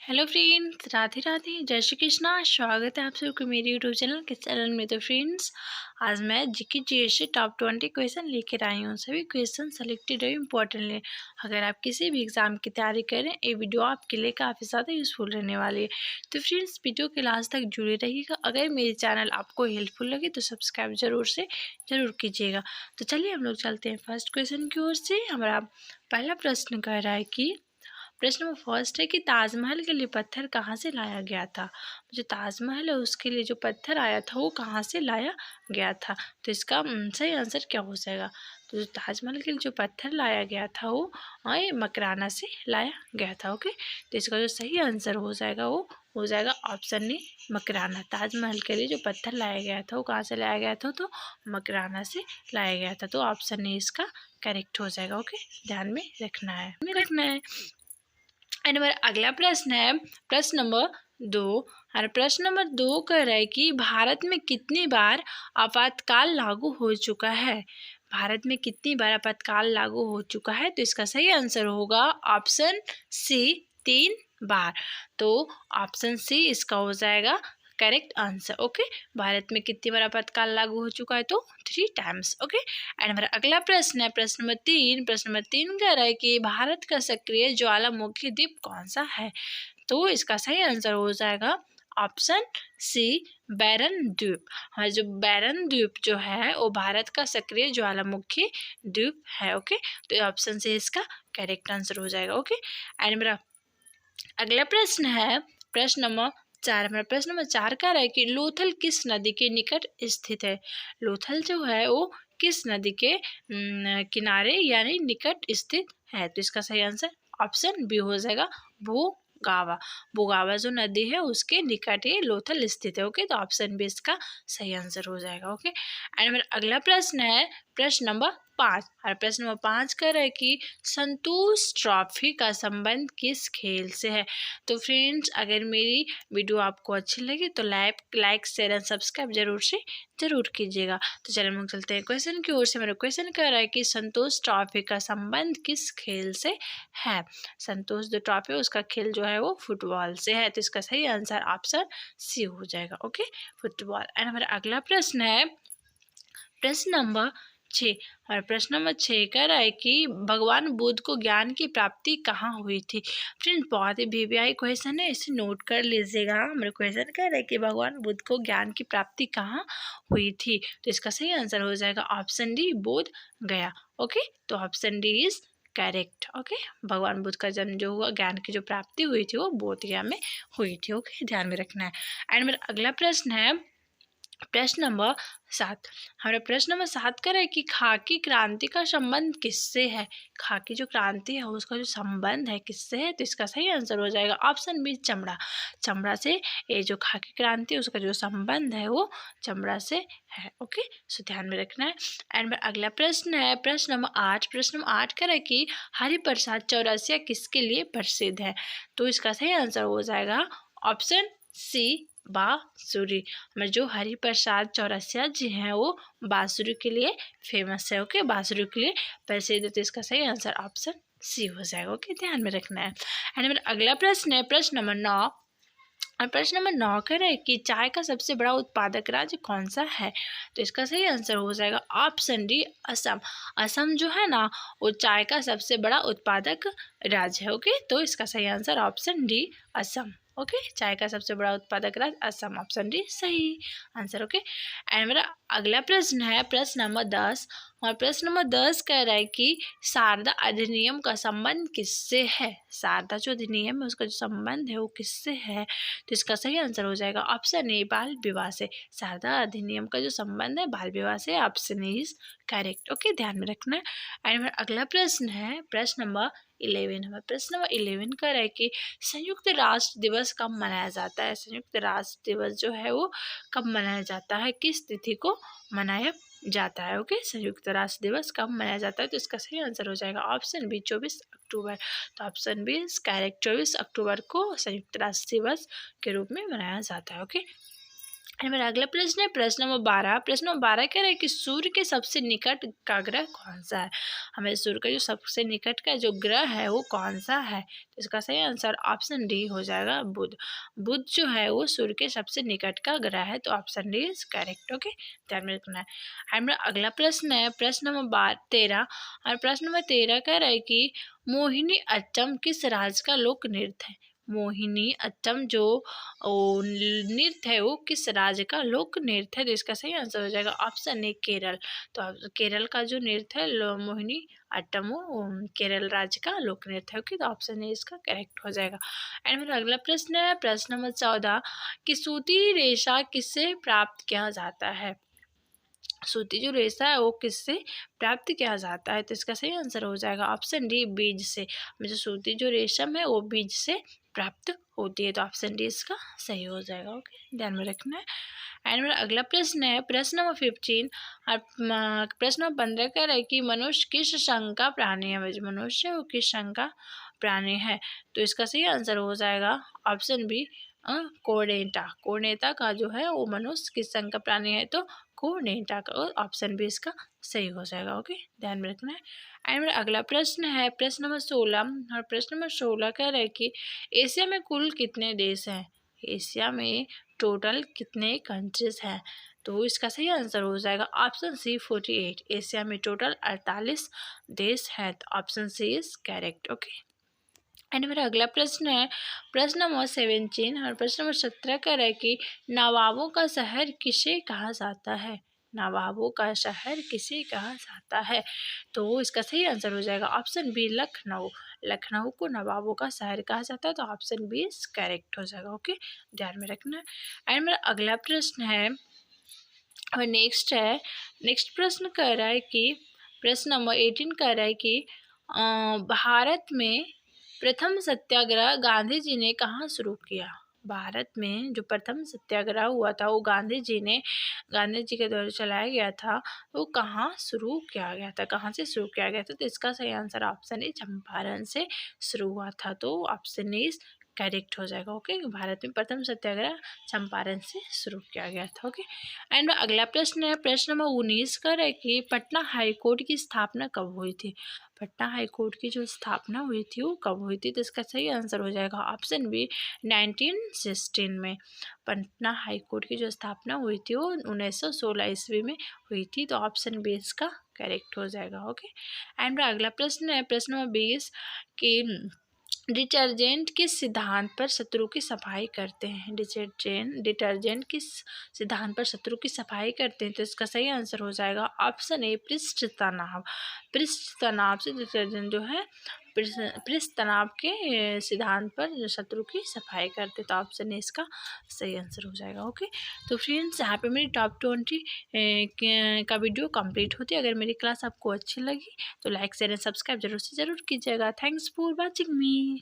Hello friends, Radhe Radhe, जय श्री कृष्णा। स्वागत है आप सबको मेरे यूट्यूब चैनल के चैनल में। तो फ्रेंड्स, आज मैं जीके जीएस से टॉप 20 क्वेश्चन लेकर आई हूँ। सभी क्वेश्चन सेलेक्टेड और इम्पोर्टेंट है। अगर आप किसी भी एग्जाम की तैयारी करें, ये वीडियो आपके लिए काफ़ी ज़्यादा यूजफुल रहने वाली है। तो फ्रेंड्स, वीडियो के लास्ट तक जुड़े रहिएगा। अगर मेरे चैनल आपको हेल्पफुल लगे तो सब्सक्राइब जरूर कीजिएगा। तो चलिए हम लोग चलते हैं फर्स्ट क्वेश्चन की ओर से। हमारा पहला प्रश्न कह रहा है कि प्रश्न नंबर फर्स्ट है कि ताजमहल के लिए पत्थर कहाँ से लाया गया था। जो ताजमहल है उसके लिए जो पत्थर आया था वो कहाँ से लाया गया था। तो इसका सही आंसर क्या हो जाएगा। तो जो ताजमहल के लिए जो पत्थर लाया गया था वो ये मकराना से लाया गया था। ओके, तो इसका जो सही आंसर हो जाएगा वो हो जाएगा ऑप्शन ए मकराना। ताजमहल के लिए जो पत्थर लाया गया था वो कहाँ से लाया गया था, तो मकराना से लाया गया था। तो ऑप्शन ए इसका करेक्ट हो जाएगा। ओके, ध्यान में रखना है। एंड हमारा अगला प्रश्न है प्रश्न नंबर 2। और प्रश्न नंबर 2 कह रहा है कि भारत में कितनी बार आपातकाल लागू हो चुका है। भारत में कितनी बार आपातकाल लागू हो चुका है। तो इसका सही आंसर होगा ऑप्शन सी 3 बार। तो ऑप्शन सी इसका हो जाएगा करेक्ट आंसर। ओके, भारत में कितनी बार आपातकाल लागू हो चुका है, तो 3 टाइम्स। ओके, एंड हमारा अगला प्रश्न है प्रश्न नंबर 3। प्रश्न नंबर 3 कह रहा है कि भारत का सक्रिय ज्वालामुखी द्वीप कौन सा है। तो इसका सही आंसर हो जाएगा ऑप्शन सी बैरन द्वीप। हमारा जो बैरन द्वीप जो है वो भारत का सक्रिय ज्वालामुखी द्वीप है। ओके, तो ऑप्शन सी इसका करेक्ट आंसर हो जाएगा। ओके, एंड मेरा अगला प्रश्न है प्रश्न नंबर 4। हमारा प्रश्न नंबर 4 कह रहा है कि लोथल किस नदी के निकट स्थित है। लोथल जो है वो किस नदी के किनारे यानी निकट स्थित है। तो इसका सही आंसर ऑप्शन बी हो जाएगा भूगावा। भूगावा जो नदी है उसके निकट ये लोथल स्थित है। ओके, तो ऑप्शन बी इसका सही आंसर हो जाएगा। ओके, एंड मेरा अगला प्रश्न है प्रश्न नंबर 5। और प्रश्न नंबर 5 कह रहा है कि संतोष ट्रॉफी का संबंध किस खेल से है। तो फ्रेंड्स, अगर मेरी वीडियो आपको अच्छी लगी तो लाइक शेयर एंड सब्सक्राइब जरूर कीजिएगा। तो चलिए हम लोग चलते हैं क्वेश्चन की ओर से। मेरा क्वेश्चन कह रहा है कि संतोष ट्रॉफी का संबंध किस खेल से है। संतोष जो ट्रॉफी है उसका खेल जो है वो फुटबॉल से है। तो इसका सही आंसर ऑप्शन सी हो जाएगा। Okay, football. एंड हमारा अगला प्रश्न है प्रश्न नंबर 6। और प्रश्न नंबर 6 कह रहा है कि भगवान बुद्ध को ज्ञान की प्राप्ति कहाँ हुई थी। फ्रेंड्स, बहुत ही वीवीआई क्वेश्चन है, इसे नोट कर लीजिएगा। मेरा क्वेश्चन कह रहा है कि भगवान बुद्ध को ज्ञान की प्राप्ति कहाँ हुई थी। तो इसका सही आंसर हो जाएगा ऑप्शन डी बोध गया। ओके, तो option D is correct. Okay, भगवान बुद्ध का जन्म जो हुआ, ज्ञान की जो प्राप्ति हुई थी वो बोध गया में हुई थी। ओके, ध्यान में रखना है। एंड मेरा अगला प्रश्न है प्रश्न नंबर 7। हमारा प्रश्न नंबर 7 कर है कि खाकी क्रांति का संबंध किससे है। खाकी जो क्रांति है उसका जो संबंध है किससे है। तो इसका सही आंसर हो जाएगा ऑप्शन बी चमड़ा। चमड़ा से ये जो खाकी क्रांति उसका जो संबंध है वो चमड़ा से है। ओके, सो ध्यान में रखना है। एंड अगला प्रश्न है प्रश्न नंबर 8। प्रश्न नंबर 8 कर है कि हरिप्रसाद चौरसिया किसके लिए प्रसिद्ध है। तो इसका सही आंसर हो जाएगा ऑप्शन सी बांसुरी। हमारे जो हरिप्रसाद चौरसिया जी हैं वो बांसुरी के लिए फेमस है। ओके, बांसुरी के लिए प्रसिद्ध। तो इसका सही आंसर ऑप्शन सी हो जाएगा। ओके, ध्यान में रखना है। एंड मेरा अगला प्रश्न है प्रश्न नंबर 9। और प्रश्न नंबर 9 कह रहा है कि चाय का सबसे बड़ा उत्पादक राज्य कौन सा है। तो इसका सही आंसर हो जाएगा ऑप्शन डी असम। असम जो है ना वो चाय का सबसे बड़ा उत्पादक राज्य है। ओके, तो इसका सही answer option D Assam. Okay, चाय का सबसे बड़ा उत्पादक राज्य असम, ऑप्शन डी सही आंसर। ओके, एंड मेरा अगला प्रश्न है प्रश्न नंबर 10। और प्रश्न नंबर 10 कह रहा है कि शारदा अधिनियम का संबंध किससे है। शारदा जो अधिनियम है उसका जो संबंध है वो किससे है। तो इसका सही आंसर हो जाएगा ऑप्शन ए बाल विवाह से। शारदा अधिनियम का जो संबंध है बाल विवाह से, option A is correct. Okay, ध्यान में रखना है। एंड मेरा अगला प्रश्न है प्रश्न नंबर 11। हमारा प्रश्न नंबर 11 का है कि संयुक्त राष्ट्र दिवस कब मनाया जाता है। संयुक्त राष्ट्र दिवस जो है वो कब मनाया जाता है, किस तिथि को मनाया जाता है। ओके, संयुक्त राष्ट्र दिवस कब मनाया जाता है। तो इसका सही आंसर हो जाएगा ऑप्शन बी 24 अक्टूबर। तो ऑप्शन बी करेक्ट, 24 अक्टूबर को संयुक्त राष्ट्र दिवस के रूप में मनाया जाता है। ओके, हमारा अगला प्रश्न है प्रश्न नंबर 12। प्रश्न नंबर 12 कह रहा है कि सूर्य के सबसे निकट का ग्रह कौन सा है। हमें सूर्य का जो सबसे निकट का जो ग्रह है वो कौन सा है, तो इसका सही आंसर ऑप्शन डी हो जाएगा बुध। बुध जो है वो सूर्य के सबसे निकट का ग्रह है, तो option D is correct. Okay, ध्यान में रखना है। हमारा अगला प्रश्न है प्रश्न नंबर 13। और प्रश्न नंबर 13 कह रहा है कि मोहिनी अट्टम किस राज्य का लोक नृत्य है। मोहिनी अट्टम जो नृत्य है वो किस राज्य का लोक नृत्य है, तो इसका सही आंसर हो जाएगा ऑप्शन ए केरल। तो केरल का जो नृत्य है मोहिनी अट्टम वो केरल राज्य का लोक नृत्य है। ओके, तो ऑप्शन ए इसका करेक्ट हो जाएगा। एंड मेरा अगला प्रश्न है प्रश्न नंबर 14 कि सूती रेशा किससे प्राप्त किया जाता है। सूती जो रेशा है वो किससे प्राप्त किया जाता है, तो इसका सही आंसर हो जाएगा ऑप्शन डी बीज से। जो सूती जो रेशम है वो बीज से प्राप्त होती है, तो ऑप्शन डी इसका सही हो जाएगा। ओके, ध्यान में रखना है। एंड मेरा अगला प्रश्न है प्रश्न नंबर 15। और प्रश्न नंबर 15 कह रहा है कि मनुष्य किस संघ का प्राणी है। मनुष्य वो किस संघ का प्राणी है, तो इसका सही आंसर हो जाएगा ऑप्शन बी कोर्डेटा। कोर्डेटा का जो है वो मनुष्य किस संघ का प्राणी है, तो कोर्डेटा का ऑप्शन बी इसका सही हो जाएगा। ओके, ध्यान में रखना है। एंड मेरा अगला प्रश्न है प्रश्न नंबर 16। और प्रश्न नंबर 16 कह रहा है कि एशिया में कुल कितने देश हैं। एशिया में टोटल कितने कंट्रीज हैं, तो इसका सही आंसर हो जाएगा ऑप्शन सी 48। एशिया में टोटल 48 देश हैं, तो option C is correct. Okay, and मेरा अगला प्रश्न है प्रश्न नंबर 17। और प्रश्न नंबर 17 कह रहा है कि नवाबों का शहर किसे कहा जाता है। नवाबों का शहर किसे कहा जाता है, तो इसका सही आंसर हो जाएगा ऑप्शन बी लखनऊ। लखनऊ को नवाबों का शहर कहा जाता है, तो ऑप्शन बी इज करेक्ट हो जाएगा। ओके, ध्यान में रखना है। एंड मेरा अगला प्रश्न है और नेक्स्ट प्रश्न कह रहा है कि प्रश्न नंबर 18 कह रहा है कि भारत में प्रथम सत्याग्रह गांधी जी ने कहाँ शुरू किया। भारत में जो प्रथम सत्याग्रह हुआ था वो गांधी जी के द्वारा चलाया गया था, वो कहाँ शुरू किया गया था, कहाँ से शुरू किया गया था, तो इसका सही आंसर ऑप्शन ए चंपारण से शुरू हुआ था, तो ऑप्शन ए करेक्ट हो जाएगा। ओके, भारत में प्रथम सत्याग्रह चंपारण से शुरू किया गया था। ओके, एंड अगला प्रश्न है प्रश्न नंबर 19 का है कि पटना हाई कोर्ट की स्थापना कब हुई थी। पटना हाई कोर्ट की जो स्थापना हुई थी वो कब हुई थी, तो इसका सही आंसर हो जाएगा ऑप्शन बी 1916 में। पटना हाई कोर्ट की जो स्थापना हुई थी वो 1916 ईस्वी में हुई थी, तो ऑप्शन बी इसका करेक्ट हो जाएगा। ओके, एंड अगला प्रश्न है प्रश्न नंबर 20 कि डिटर्जेंट किस सिद्धांत पर शत्रु की सफाई करते हैं। डिटर्जेंट किस सिद्धांत पर शत्रु की सफाई करते हैं, तो इसका सही आंसर हो जाएगा ऑप्शन ए पृष्ठ तनाव। पृष्ठ तनाव से डिटर्जेंट जो है पृष्ठ तनाव के सिद्धांत पर शत्रु की सफाई करते, तो ऑप्शन ए इसका सही आंसर हो जाएगा। ओके, तो फ्रेंड्स यहाँ पे मेरी टॉप 20 का वीडियो कंप्लीट होती है। अगर मेरी क्लास आपको अच्छी लगी तो लाइक शेयर एंड सब्सक्राइब जरूर से ज़रूर कीजिएगा। Thanks for watching me.